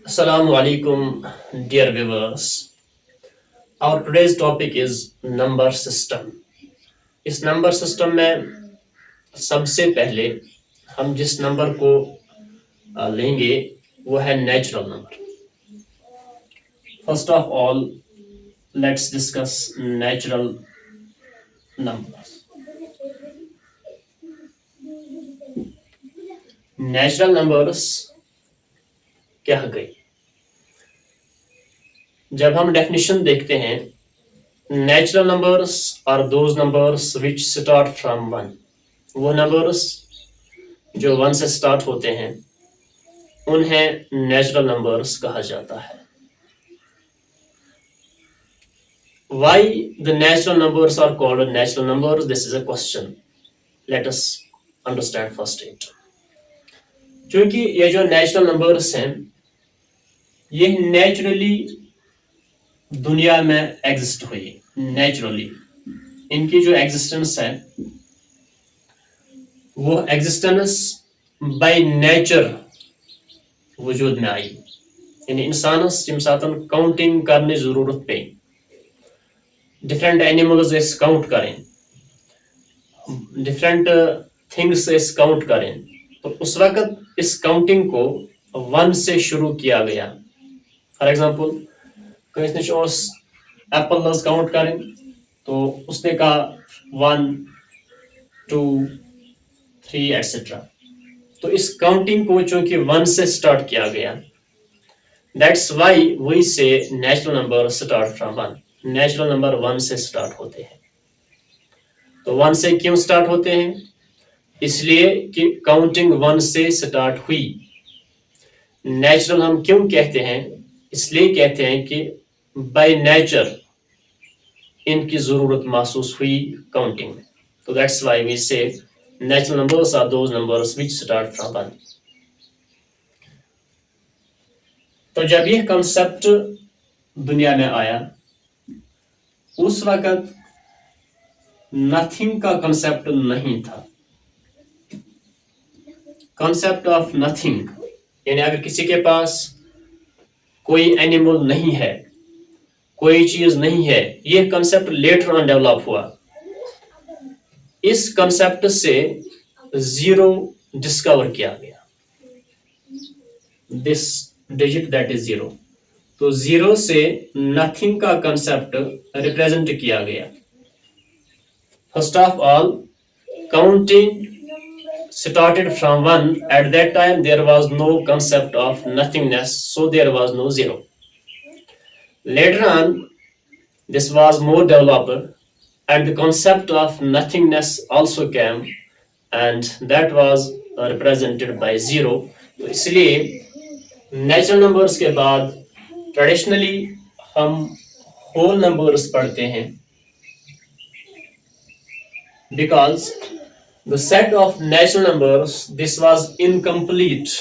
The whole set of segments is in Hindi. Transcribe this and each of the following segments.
Assalamu alaikum, dear viewers. Our today's topic is number system. इस नंबर सिस्टम में सबसे पहले हम जिस नंबर को लेंगे वो है natural number. First of all let's discuss natural numbers. Natural numbers क्या गई? जब हम डेफिनेशन देखते हैं, natural numbers are those numbers which start from one. वो नंबर्स जो वन से स्टार्ट होते हैं उन्हें नेचुरल नंबर्स कहा जाता है. Why the natural numbers are called natural numbers? This is a question. Let us understand first it. क्योंकि ये जो नेचुरल नंबर्स हैं ये नेचुरली दुनिया में एग्जिस्ट हुई. नेचुरली इनकी जो एग्जिस्टेंस है वो एग्जिस्टेंस बाय नेचर वजूद में आई. यानी इंसानस यम सातन काउंटिंग करने जरूरत पे डिफरेंट एनिमल्स काउंट करें, डिफरेंट थिंग्स काउंट करें, तो उस वक्त इस काउंटिंग को वन से शुरू किया गया. फॉर एग्जांपल कहीं एप्पल काउंट करें तो उसने कहा 1 2 3 एटसेट्रा. तो इस काउंटिंग को चूंकि वन से स्टार्ट किया गया, that's why we say natural number start from one. Natural number one से स्टार्ट होते हैं. तो वन से क्यों स्टार्ट होते हैं? इसलिए कि काउंटिंग वन से स्टार्ट हुई. नेचुरल हम क्यों कहते हैं? इसलिए कहते हैं कि बाय नेचर इनकी जरूरत महसूस हुई काउंटिंग में. तो that's why we say natural numbers are those numbers which start from one. तो जब यह कंसेप्ट दुनिया में आया उस वक्त नथिंग का कंसेप्ट नहीं था. कंसेप्ट ऑफ नथिंग यानी अगर किसी के पास कोई एनिमल नहीं है, कोई चीज नहीं है, यह कंसेप्ट लेटर ऑन डेवलप हुआ. इस कंसेप्ट से जीरो डिस्कवर किया गया. This digit that is zero. तो जीरो से नथिंग का कंसेप्ट रिप्रेजेंट किया गया. First of all counting started from one. At that time there was no concept of nothingness, so there was no zero. Later on this was more developed and the concept of nothingness also came and that was represented by zero. तो इसलिए नेचुरल नंबर्स के बाद ट्रेडिशनली हम होल नंबर्स पढ़ते हैं because the set of natural numbers, this was incomplete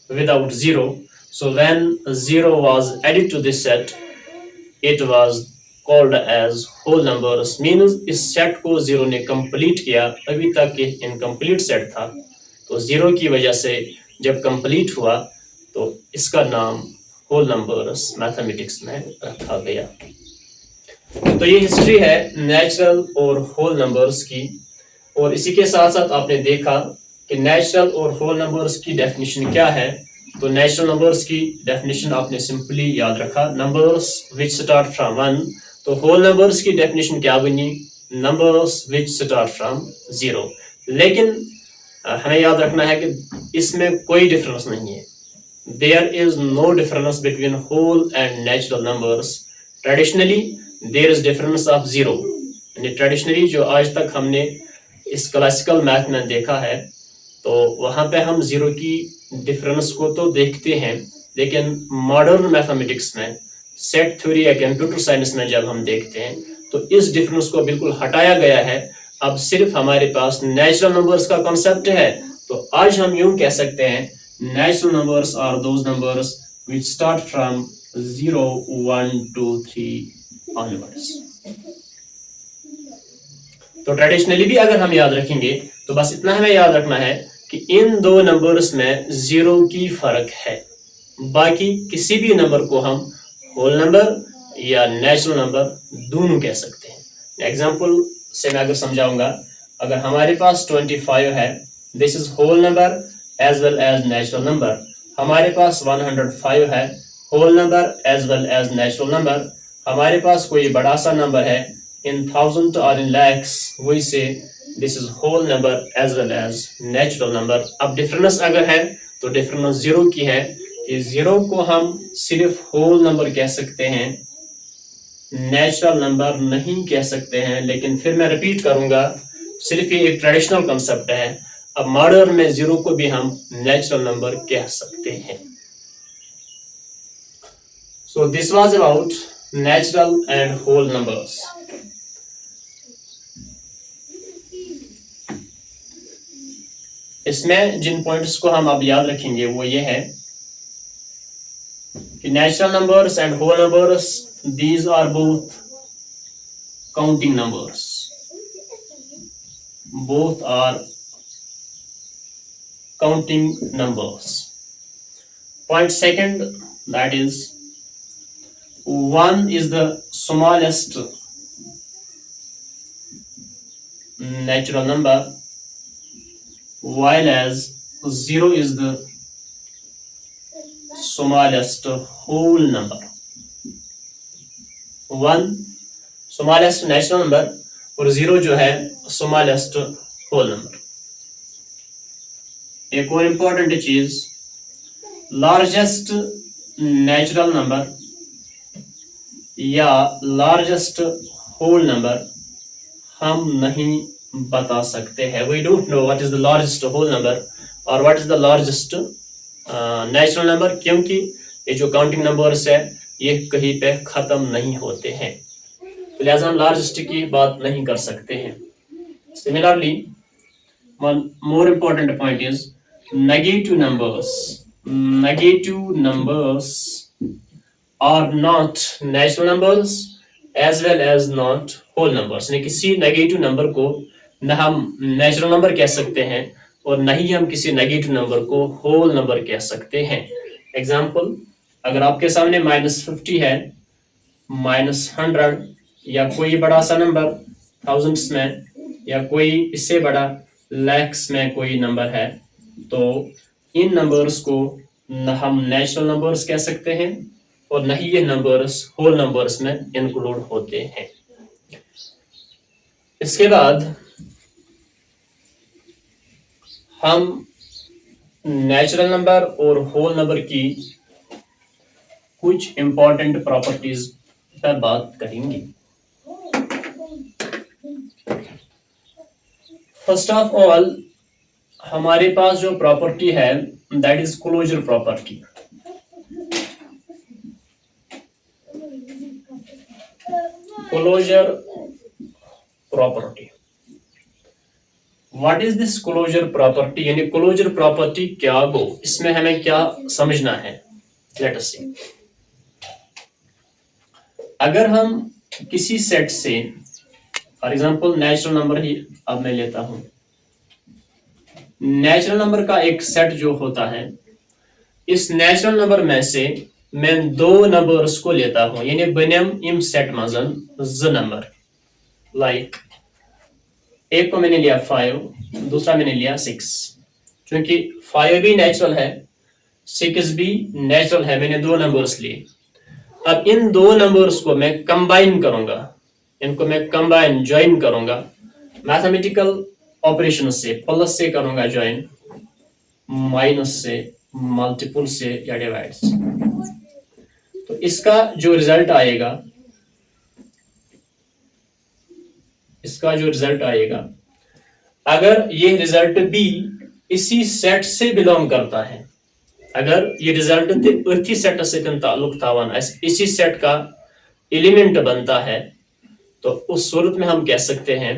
without zero. So when zero was added to this set, it was called as whole numbers. Means इस set को zero ने complete किया, अभी तक ये incomplete set था. तो zero की वजह से जब complete हुआ तो इसका नाम whole numbers mathematics में रखा गया. तो ये हिस्ट्री है नेचुरल और होल नंबर्स की. और इसी के साथ साथ आपने देखा कि नेचुरल और होल नंबर्स की डेफिनेशन क्या है. तो नेचुरल नंबर्स की डेफिनेशन आपने सिंपली याद रखा, numbers which start from one. तो होल नंबर्स की डेफिनेशन क्या बनी? Numbers which start from zero. लेकिन हमें याद रखना है कि इसमें कोई डिफरेंस नहीं है. There is no difference between whole and natural numbers. Traditionally there is difference of zero. यानी ट्रेडिशनली जो आज तक हमने इस क्लासिकल मैथ में देखा है तो वहां पे हम जीरो की डिफरेंस को तो देखते हैं, लेकिन मॉडर्न मैथमेटिक्स में सेट थ्योरी या कंप्यूटर साइंस में जब हम देखते हैं तो इस डिफरेंस को बिल्कुल हटाया गया है. अब सिर्फ हमारे पास नेचुरल नंबर्स का कॉन्सेप्ट है. तो आज हम यूं कह सकते हैं natural numbers are those numbers which start from 0 1 2 3 onwards. तो ट्रेडिशनली भी अगर हम याद रखेंगे तो बस इतना हमें याद रखना है कि इन दो नंबर्स में जीरो की फर्क है. बाकी किसी भी नंबर को हम होल नंबर या नेचुरल नंबर दोनों कह सकते हैं। एग्जाम्पल से मैं अगर समझाऊंगा, अगर हमारे पास 25 है, this is whole number as well as natural number. हमारे पास 105 है, whole number as well as natural number. हमारे पास कोई बड़ा सा नंबर है इन थाउजेंड और in lakhs, we say this is whole number as well as natural number. अब डिफरेंस अगर है तो डिफरेंस जीरो की है कि जीरो को हम सिर्फ होल नंबर कह सकते हैं, नेचुरल नंबर नहीं कह सकते हैं। लेकिन फिर मैं रिपीट करूंगा, सिर्फ ये एक ट्रेडिशनल कंसेप्ट है। अब मॉडर्न में जीरो को भी हम नेचुरल नंबर कह सकते हैं। So this was about natural and whole numbers. इसमें जिन पॉइंट्स को हम अब याद रखेंगे वो ये है कि natural numbers and whole numbers, these are both counting numbers, both are counting numbers. Point second, that is 1 is the smallest natural number, while as 0 is the smallest whole number. 1 smallest natural number और 0 जो है स्मॉलेस्ट होल नंबर। एक और इंपॉर्टेंट चीज, लार्जेस्ट नेचुरल नंबर या लार्जेस्ट होल नंबर हम नहीं बता सकते हैं। We don't know what is the largest whole number और what is the largest natural number, क्योंकि ये जो काउंटिंग नंबर्स है ये कहीं पे खत्म नहीं होते हैं, लिहाजा हम लार्जेस्ट की बात नहीं कर सकते हैं। Similarly, one more important point is negative numbers. Negative numbers are not natural numbers as well as not whole numbers. यानी किसी नेगेटिव नंबर को न हम नेचुरल नंबर कह सकते हैं और न ही हम किसी नेगेटिव नंबर को होल नंबर कह सकते हैं। एग्जाम्पल, अगर आपके सामने -50 है, -100 या कोई बड़ा सा नंबर थाउजेंड्स में या कोई इससे बड़ा लैक्स में कोई नंबर है, तो इन नंबर्स को न हम नेचुरल नंबर्स कह सकते हैं और न ही ये नंबर्स होल नंबर्स में इंक्लूड होते हैं। इसके बाद हम नेचुरल नंबर और होल नंबर की कुछ इंपॉर्टेंट प्रॉपर्टीज पर बात करेंगे। फर्स्ट ऑफ ऑल, हमारे पास जो प्रॉपर्टी है that is closure property. Closure property, what is this closure property, यानी क्लोजर प्रॉपर्टी क्या गो, इसमें हमें क्या समझना है। लेट अस सी, अगर हम किसी सेट से, फॉर एग्जांपल नेचुरल नंबर ही अब मैं लेता हूं, नेचुरल नंबर का एक सेट जो होता है, इस नेचुरल नंबर में से मैं दो नंबर्स को लेता हूं, यानी बनेम इम सेट मजन ज नंबर, लाइक एक को मैंने लिया 5, दूसरा मैंने लिया 6। क्योंकि 5 भी नेचुरल है, 6 भी नेचुरल है, मैंने दो नंबर्स लिए। अब इन दो नंबर्स को मैं कंबाइन करूंगा, इनको मैं कंबाइन ज्वाइन करूंगा मैथमेटिकल ऑपरेशन से, प्लस से करूंगा ज्वाइन, माइनस से, मल्टीपल से या डिवाइड से। तो इसका जो रिजल्ट आएगा, अगर ये रिजल्ट भी इसी सेट से बिलोंग करता है, अगर ये रिजल्ट इसी सेट से ताल्लुक थावन इसी सेट का एलिमेंट बनता है, तो उस सूरत में हम कह सकते हैं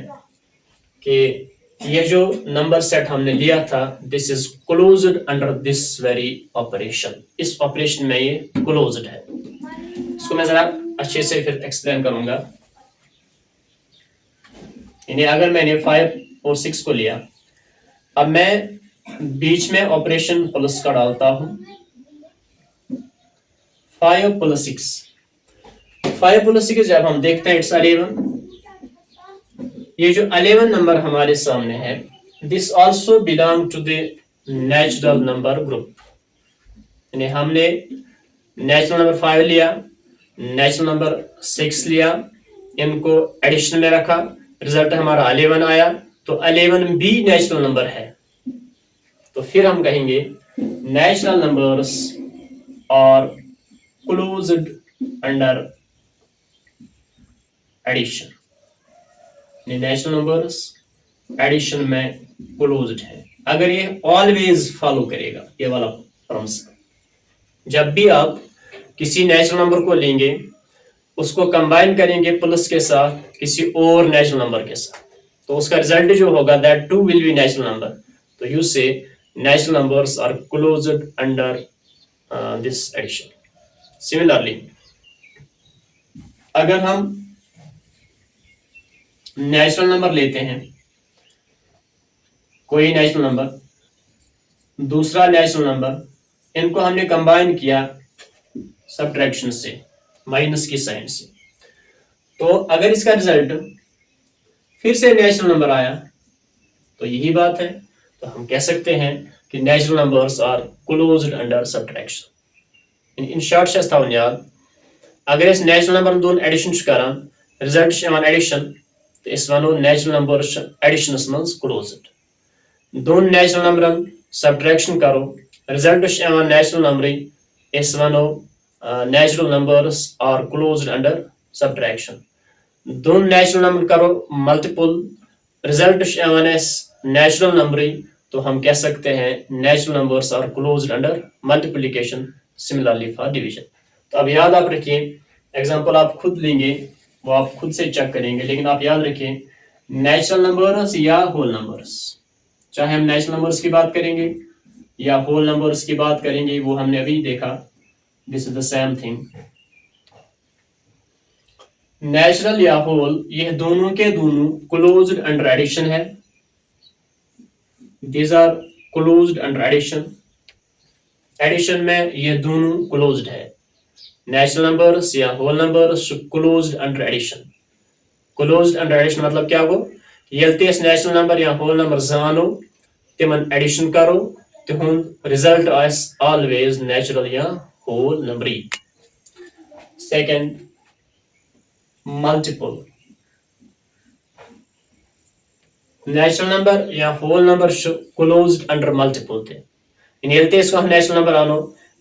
कि ये जो नंबर सेट हमने लिया था, this is closed under this very operation. इस ऑपरेशन में ये क्लोज्ड है। इसको मैं जरा अच्छे से फिर एक्सप्लेन करूंगा। यानी अगर मैंने 5 और 6 को लिया, अब मैं बीच में ऑपरेशन प्लस का डालता हूं, 5 plus 6, 5 plus 6 जब हम देखते हैं इट्स 11। ये जो 11 नंबर हमारे सामने है, this also belong to the natural number group. यानी हमने नेचुरल नंबर 5 लिया, नेचुरल नंबर 6 लिया, इनको एडिशन में रखा, रिजल्ट हमारा 11 आया, तो 11 भी नेचुरल नंबर है। तो फिर हम कहेंगे natural numbers are closed under addition. Natural numbers addition में क्लोज्ड है अगर ये ऑलवेज फॉलो करेगा, ये वाला प्रिंसिपल। जब भी आप किसी नेचुरल नंबर को लेंगे, उसको कंबाइन करेंगे प्लस के साथ किसी और नेचुरल नंबर के साथ, तो उसका रिजल्ट जो होगा that too will be natural number. तो you say natural numbers are closed under this addition. Similarly अगर हम नेचुरल नंबर लेते हैं, कोई नेचुरल नंबर, दूसरा नेचुरल नंबर, इनको हमने कंबाइन किया सब्ट्रैक्शन से, माइनस की साइन से, तो अगर इसका रिजल्ट फिर से नेचुरल नंबर आया तो यही बात है, तो हम कह सकते हैं कि natural numbers are closed under subtraction. In short से था याद, अगर इस नेचुरल नंबर दोन एडिशन करान, रिजल्ट एडिशन, तो इस वनो नेचुरल नंबर एडिशन मज क्लोज्ड। दोन नेचुरल नंबर सब्ट्रैक्शन करो, रिजल्ट नेचुरल नंबर, इस वनो natural numbers are closed under subtraction. दोन नेचुरल नंबर करो मल्टीपल, रिजल्ट नेचुरल नंबर, तो हम कह सकते हैं natural numbers are closed under multiplication. Similarly for division. तो अब याद आप रखिए, एग्जांपल आप खुद लेंगे, वो आप खुद से चेक करेंगे, लेकिन आप याद रखिए नेचुरल नंबर्स या होल नंबर्स, चाहे हम नेचुरल नंबर्स की बात करेंगे या होल नंबर्स की बात करेंगे, वो हमने अभी देखा, this is the same thing. Natural या होल, ये दोनों के दोनों क्लोज्ड अंडर एडिशन है, these are closed under addition. Addition में ये दोनों क्लोज्ड है, नेचुरल नंबर्स या whole numbers closed under addition. Closed under addition मतलब क्या गो, यल्ते नेचुरल नंबर या होल नंबर जानो, तिमन एडिशन करो, तिहुंद रिजल्ट आस ऑलवेज नेचुरल या whole number. Second, multiple. Natural number या whole number closed under multiple थे, यल्ते इसको हम नेचुरल नंबर आनो,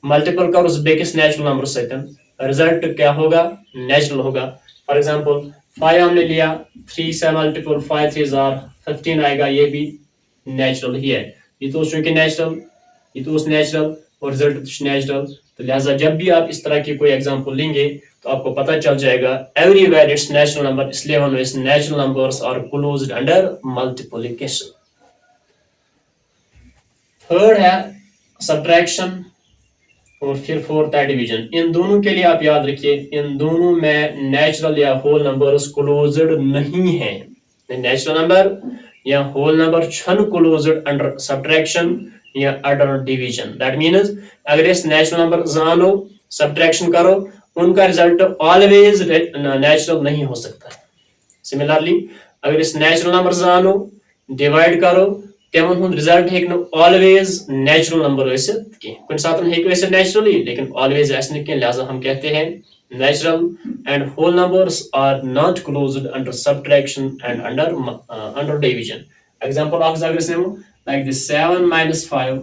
मल्टीपल करो उस बेकिस नेचुरल नंबर सहित, रिजल्ट क्या होगा, नेचुरल होगा। फॉर एग्जांपल 5 हमने लिया, 3 से मल्टीपल 5 3 आर 15 आएगा, ये भी नेचुरल ही है। ये तो चूंकि नेचुरल, ये तो नेचुरल और रिजल्ट नेचुरल, तो लिहाजा जब भी आप इस तरह की कोई एग्जांपल लेंगे तो आपको पता चल जाएगा एवरीवेयर इट्स नेचुरल नंबर, इसलिए हम इस natural numbers are closed under multiplication. Third है सब्ट्रैक्शन और फिर फोर्थ है डिवीजन। इन दोनों के लिए आप याद रखिए, इन दोनों में नेचुरल या होल नंबर्स क्लोज्ड नहीं है। नेचुरल नंबर या होल नंबर छन क्लोज्ड अंडर सब्ट्रैक्शन या अंडर डिवीजन। दैट मीन्स अगर इस नेचुरल नंबर जानो, सब्ट्रैक्शन करो, उनका रिजल्ट ऑलवेज नेचुरल नहीं हो सकता। सिमिलरली अगर इस नेचुरल नंबर जानो, डिवाइड करो, तेमन हुंद रिजल्ट हेक न ऑलवेज नेचुरल नंबर वैसित की, कुछ साथ हेक वैसे नेचुरली, लेकिन ऑलवेज ऐसे नहीं, लिहाजा हम कहते हैं natural and whole numbers are not closed under subtraction and under division. Example of अगर इसने लाइक दिस 7 - 5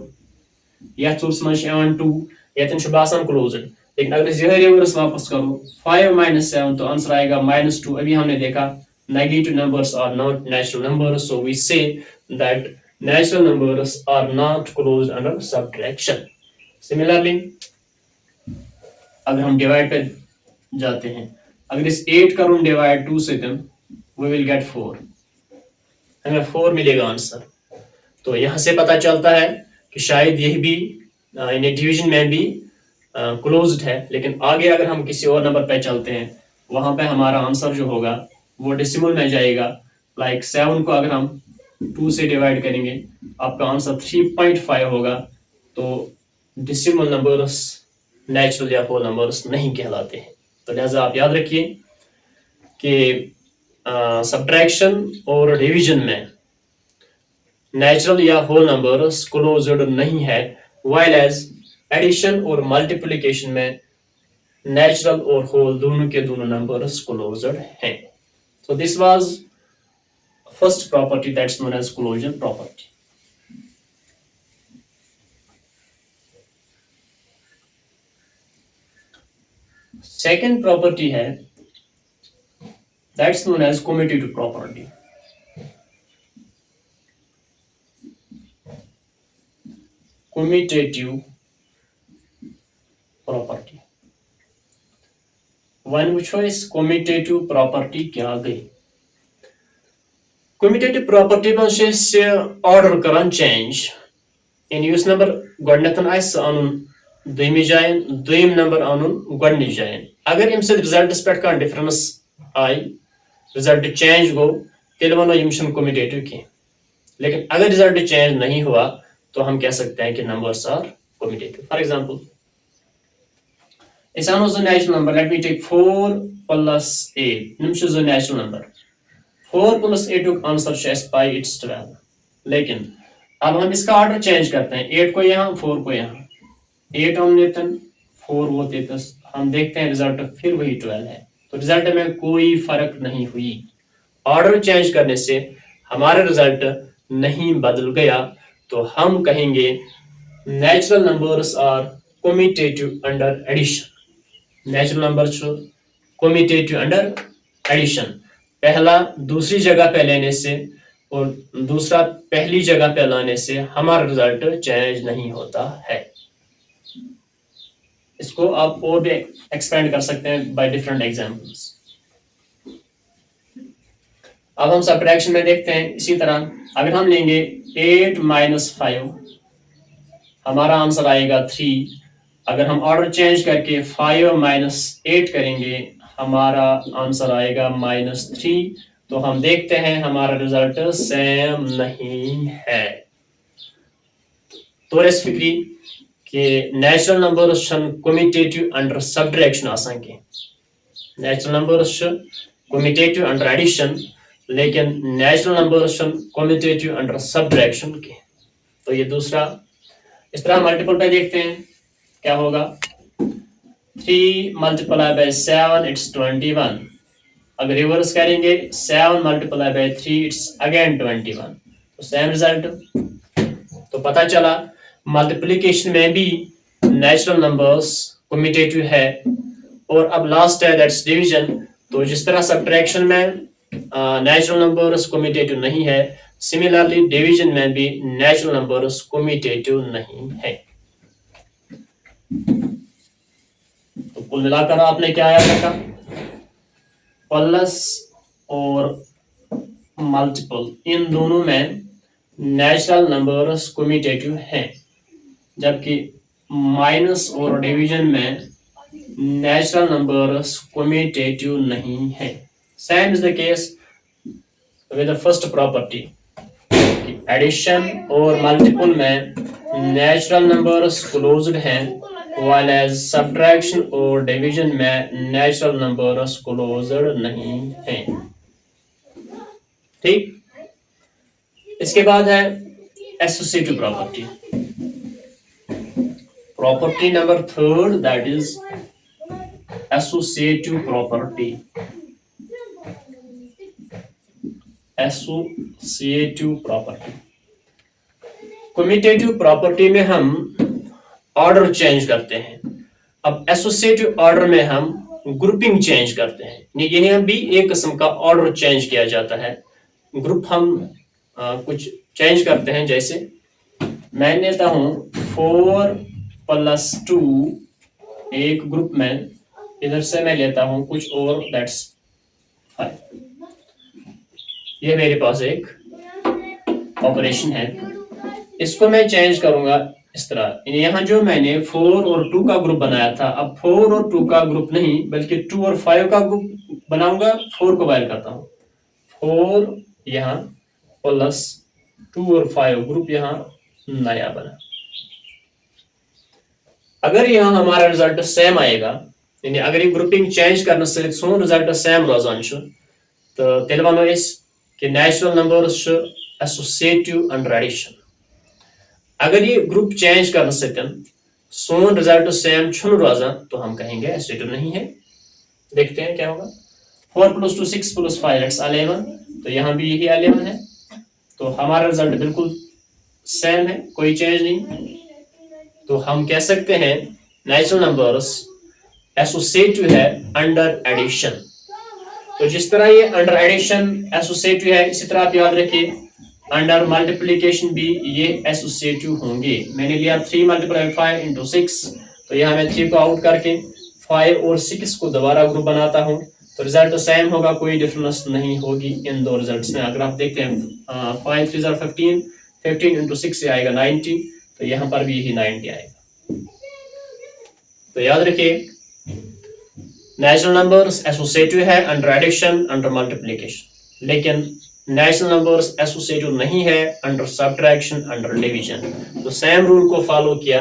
या चूस में 2 यतन छ बासन क्लोज्ड, लेकिन अगर इस रिवर्स वापस करो 5 - 7 तो आंसर आएगा -2। अभी हमने देखा negative numbers are not natural numbers, so we say that natural numbers are not closed under subtraction. Similarly अगर हम डिवाइड पे जाते हैं, अगर इस 8 का हम डिवाइड 2 से दें, we will get 4, हमें 4 मिलेगा आंसर। तो यहाँ से पता चलता है कि शायद यही भी इन्हें डिवीजन में भी क्लोज्ड है, लेकिन आगे अगर हम किसी और नंबर पे चलते हैं, वहां पे हमारा आंसर जो होगा वो डेसिमल में जाएगा। लाइक 7 को अगर हम 2 से डिवाइड करेंगे, आपका आंसर 3.5 होगा। तो डेसिमल नंबर्स नेचुरल या होल नंबर्स नहीं कहलाते हैं। तो लिहाजा आप याद रखिए कि सब्ट्रैक्शन और डिवीजन में नेचुरल या होल नंबर्स क्लोज्ड नहीं है, वाइल एज एडिशन और मल्टीप्लिकेशन में नेचुरल और होल दोनों के दोनों नंबर्स क्लोज्ड हैं। So this was first property that's known as closure property. Second property है that's known as commutative property. Commutative property. One which is commutative property क्या गई? Commutative property में order करन change. In use number गोडनेथन आइस आनुन दोयमी जायन दोयम नंबर आनुन गोडनिच जायन। अगर इम से रिजल्ट्स पेट का डिफरेंस आई, रिजल्ट चेंज गो, तेल वनो यम छन कम्यूटेटिव की। लेकिन अगर रिजल्ट चेंज नहीं हुआ तो हम कह सकते हैं कि numbers are commutative. For example, इस आनो ज natural number, let me take 4 plus 8 निम ज नेचुरल नंबर। 4 प्लस 8 का आंसर शेस पाई इट्स 12। लेकिन अब हम इसका ऑर्डर चेंज करते हैं, 8 को यहाँ 4 को यहाँ, 8 हम लेते हैं 4 वो देते, हम देखते हैं रिजल्ट फिर वही 12 है। तो रिजल्ट में कोई फर्क नहीं हुई, ऑर्डर चेंज करने से हमारा रिजल्ट नहीं बदल गया, तो हम कहेंगे natural numbers are commutative under addition. Natural numbers commutative under addition, पहला दूसरी जगह पे लेने से और दूसरा पहली जगह पे लाने से हमारा रिजल्ट चेंज नहीं होता है। इसको आप और भी एक्सपेंड कर सकते हैं बाय डिफरेंट एग्जांपल्स। अब हम सब्ट्रैक्शन में देखते हैं इसी तरह, अगर हम लेंगे 8 माइनस 5, हमारा आंसर आएगा 3। अगर हम ऑर्डर चेंज करके 5 माइनस 8 करेंगे, हमारा आंसर आएगा -3। तो हम देखते हैं हमारा रिजल्ट सेम नहीं है। तो रेस फिक्री कि natural numbers commutative under subtraction आसान के, natural numbers commutative under addition, लेकिन natural numbers commutative under subtraction के। तो ये दूसरा, इस तरह मल्टीपल पे देखते हैं क्या होगा। 3 मल्टीप्लाई बाय 7 इट्स 21। अगर रिवर्स करेंगे 7 मल्टीप्लाई बाय 3 इट्स अगेन 21, तो सेम रिजल्ट। तो पता चला मल्टीप्लिकेशन में भी नेचुरल नंबर्स कम्यूटेटिव है। और अब लास्ट है दैट्स डिवीजन। तो जिस तरह सब्ट्रैक्शन में नेचुरल नंबर्स कम्यूटेटिव नहीं है, सिमिलरली डिवीजन में भी नेचुरल नंबर्स कम्यूटेटिव नहीं है। तो कुल मिलाकर आपने क्या याद रखा, प्लस और मल्टीपल इन दोनों में नेचुरल नंबर्स कम्यूटेटिव हैं, जबकि माइनस और डिवीजन में नेचुरल नंबर्स कम्यूटेटिव नहीं है। Same is the case with the first property, addition और मल्टीपल में नेचुरल नंबर्स क्लोज्ड हैं, while as subtraction और डिवीजन में नेचुरल नंबर्स क्लोज्ड नहीं हैं। ठीक, इसके बाद है associative property. Property number third that is associative property. Associative property, commutative property में हम ऑर्डर चेंज करते हैं। अब एसोसिएटिव ऑर्डर में हम ग्रुपिंग चेंज करते हैं। यह भी एक किस्म का ऑर्डर चेंज किया जाता है। ग्रुप हम कुछ चेंज करते हैं, जैसे मैं लेता हूं 4 प्लस 2 एक ग्रुप में, इधर से मैं लेता हूं कुछ और दैट्स 5। ये मेरे पास एक ऑपरेशन है, इसको मैं चेंज करूंगा इस तरह। यहाँ जो मैंने 4 और 2 का ग्रुप बनाया था, अब 4 और 2 का ग्रुप नहीं बल्कि 2 और 5 का ग्रुप बनाऊंगा। 4 को वाइल करता हूँ, 4 यहाँ प्लस 2 और 5 ग्रुप यहाँ नया बना। अगर यहाँ हमारा रिजल्ट सेम आएगा, यानी अगर ये ग्रुपिंग चेंज करने से सोन रिजल्ट सेम रोजान तो तेल वनो कि natural numbers associative under addition. अगर ये ग्रुप चेंज करने से सोन रिजल्ट सेम छुन रोजान तो हम कहेंगे एसोसिएटिव नहीं है। देखते हैं क्या होगा। 4 + 2 6 + 5 दैट्स 11, तो यहाँ भी यही 11 है, तो हमारा रिजल्ट बिल्कुल सेम है, कोई चेंज नहीं। तो हम कह सकते हैं नेचुरल नंबर्स एसोसिएटिव है अंडर एडिशन। तो जिस तरह ये अंडर एडिशन एसोसिएटिव है, इसी तरह आप याद रखिए अंडर मल्टीप्लिकेशन भी ये एसोसिएटिव होंगे। मैंने लिया 3 × 5 × 6, तो यहाँ मैं 3 को आउट करके 5 और 6 को दोबारा ग्रुप बनाता हूँ, तो रिजल्ट सेम होगा, कोई डिफरेंस नहीं होगी इन दो रिजल्ट्स में। अगर आप देखते हैं 5 3 15, 15 × 6 से आएगा 90, तो यहाँ पर भी यही 90 आएगा। तो याद रखिए नेचुरल नंबर्स एसोसिएटिव है अंडर एडिशन अंडर मल्टीप्लिकेशन, लेकिन नेचुरल नंबर्स एसोसिएटिव नहीं है अंडर सब्ट्रैक्शन अंडर डिवीजन। तो सेम रूल को फॉलो किया,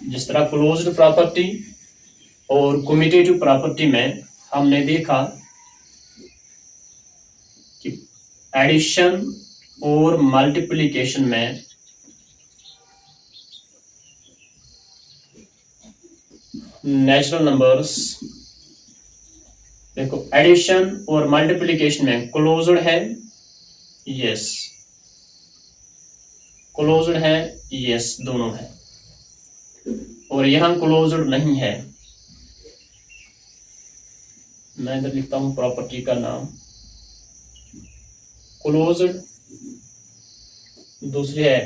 जिस तरह क्लोज्ड प्रॉपर्टी और कम्यूटेटिव प्रॉपर्टी में हमने देखा कि एडिशन और मल्टीप्लिकेशन में नेचुरल नंबर्स, देखो एडिशन और मल्टीप्लिकेशन में क्लोज्ड है, यस, क्लोज्ड है, यस, दोनों है, और यहां क्लोज्ड नहीं है। मैं इधर लिखता हूं प्रॉपर्टी का नाम क्लोज्ड, दूसरी है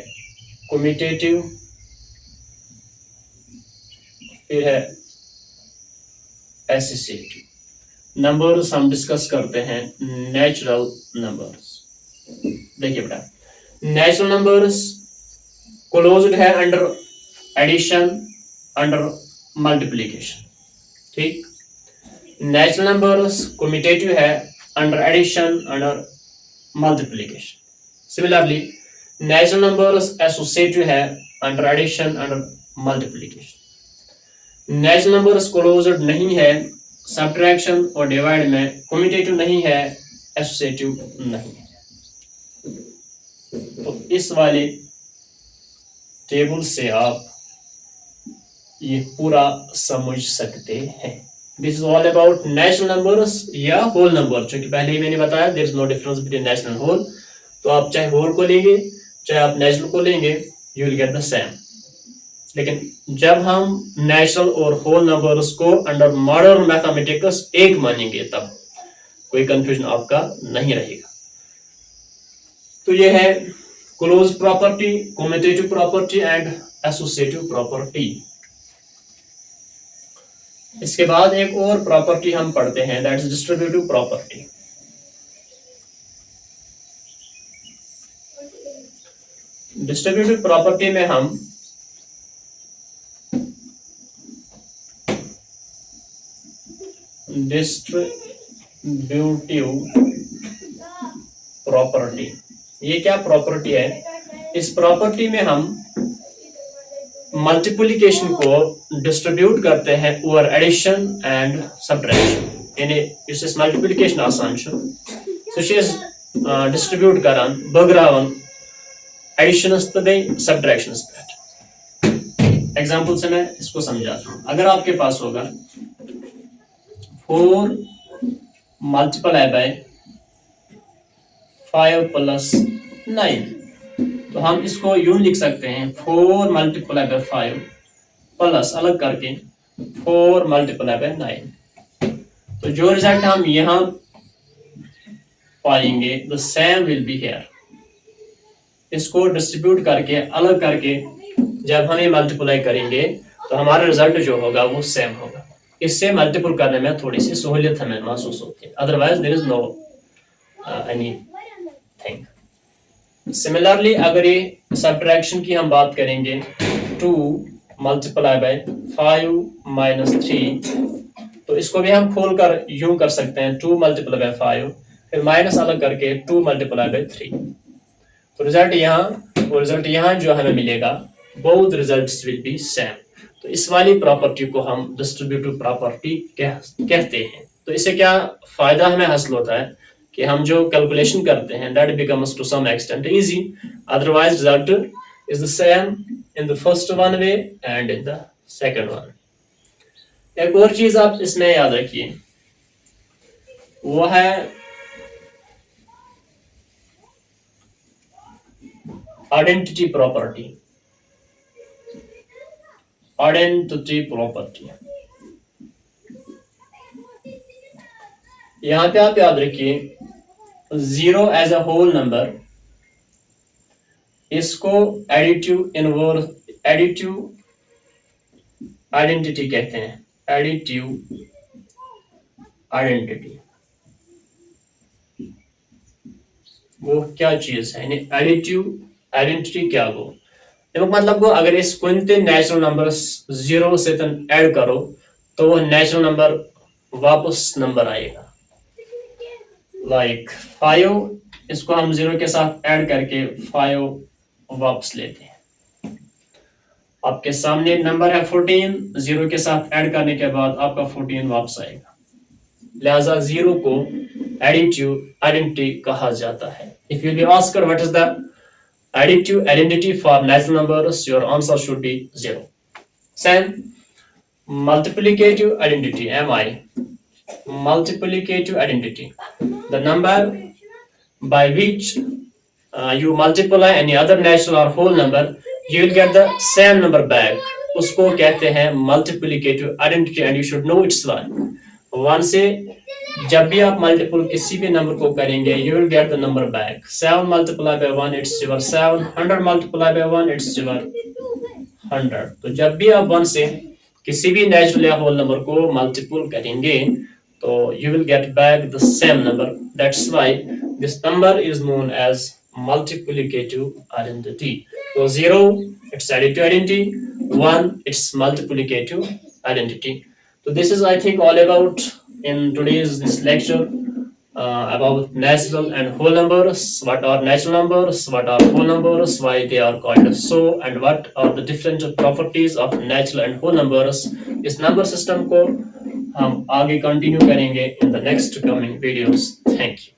कम्यूटेटिव, फिर है एसोसिएटिव। नंबर्स हम डिस्कस करते हैं नेचुरल नंबर्स। देखिए बेटा, नेचुरल नंबर्स क्लोज्ड है अंडर एडिशन अंडर मल्टीप्लिकेशन, ठीक। नेचुरल नंबर्स कम्यूटेटिव है under addition under multiplication. Similarly natural numbers associative है under addition under multiplication. Natural numbers closed नहीं है सब्ट्रैक्शन और डिवाइड में, कम्यूटेटिव नहीं है, एसोसिएटिव नहीं है। तो इस वाले टेबल से आप ये पूरा समझ सकते हैं। This is all about natural numbers या होल नंबर, क्योंकि पहले ही मैंने बताया there is no difference between natural and whole. तो आप चाहे होल को लेंगे चाहे आप नेचुरल को लेंगे, you will get the same. लेकिन जब हम नेचुरल और होल नंबर्स को अंडर मॉडर्न मैथमेटिक्स एक मानेंगे, तब कोई कंफ्यूजन आपका नहीं रहेगा। तो ये है closed property, commutative property and associative property. इसके बाद एक और प्रॉपर्टी हम पढ़ते हैं, that is distributive property. Distributive property में हम डिस्ट्रीब्यूटिव प्रॉपर्टी, ये क्या प्रॉपर्टी है? इस प्रॉपर्टी में हम मल्टीप्लिकेशन को डिस्ट्रीब्यूट करते हैं ओवर एडिशन एंड सब्ट्रैक्शन, यानी इस मल्टीप्लिकेशन आसान डिस्ट्रीब्यूट करान बगरावन एडिशनस तो नहीं सब्ट्रैक्शंस पे। एग्जांपल से मैं इसको समझाता हूं। अगर आपके पास होगा 4 multiplied by 5 + 9, तो हम इसको यूं लिख सकते हैं 4 multiplied by 5 प्लस अलग करके 4 multiplied by 9। तो जो रिजल्ट हम यहां पाएंगे the same will be here. इसको डिस्ट्रीब्यूट करके अलग करके जब हम ये मल्टीप्लाई करेंगे तो हमारा रिजल्ट जो होगा वो सेम होगा। इससे मल्टीपल करने में थोड़ी सी सहूलियत हमें महसूस होती है, otherwise there is no anything. Similarly अगर ये सब्ट्रैक्शन की हम बात करेंगे 2 multiplied by 5 - 3, तो इसको भी हम खोल कर यूं कर सकते हैं 2 multiplied by 5 फिर माइनस अलग करके 2 multiplied by 3। तो रिजल्ट यहाँ और रिजल्ट यहाँ जो हमें मिलेगा, both results will be same. तो इस वाली प्रॉपर्टी को हम डिस्ट्रीब्यूटिव प्रॉपर्टी कहते हैं। तो इससे क्या फायदा हमें हासिल होता है कि हम जो कैलकुलेशन करते हैं that becomes to some extent easy, otherwise result is the same in the first one way and in the second one. एक और चीज आप इसमें याद रखिए, वो है आइडेंटिटी प्रॉपर्टी। आइडेंटिटी प्रॉपर्टी यहां पे आप याद रखिए, 0 एज अ होल नंबर, इसको एडिटिव आइडेंटिटी कहते हैं। एडिटिव आइडेंटिटी वो क्या चीज है, यानी एडिटिव आइडेंटिटी क्या वो मतलब को अगर इस कोणते नेचुरल नंबर 0 से ऐड करो तो वो नेचुरल नंबर वापस नंबर आएगा। लाइक 5, इसको हम 0 के साथ ऐड करके 5 वापस लेते हैं। आपके सामने नंबर है 14, 0 के साथ ऐड करने के बाद आपका 14 वापस आएगा। लिहाजा 0 को एडिटिव आइडेंटिटी कहा जाता है। If you be asked what is the additive identity for natural numbers, your answer should be 0. Same multiplicative identity, MI, multiplicative identity, the number by which you multiply any other natural or whole number, you will get the same number back. उसको कहते हैं multiplicative identity and you should know its one. One से जब भी आप मल्टीपल किसी भी नंबर को करेंगे you will get the number back. 7 multiply by 1 it's your 7, 100 multiply by 1 it's your 100। तो जब भी आप 1 से किसी भी नेचुरल या होल नंबर को मल्टीपल करेंगे तो you will get back the same number. That's why this number is known as multiplicative identity. तो 0 it's additive identity, 1 it's multiplicative identity. So this is, I think, all about in today's this lecture about natural and whole numbers. What are natural numbers? What are whole numbers? Why they are called so? And what are the different properties of natural and whole numbers? इस number system को हम आगे continue करेंगे in the next coming videos. Thank you.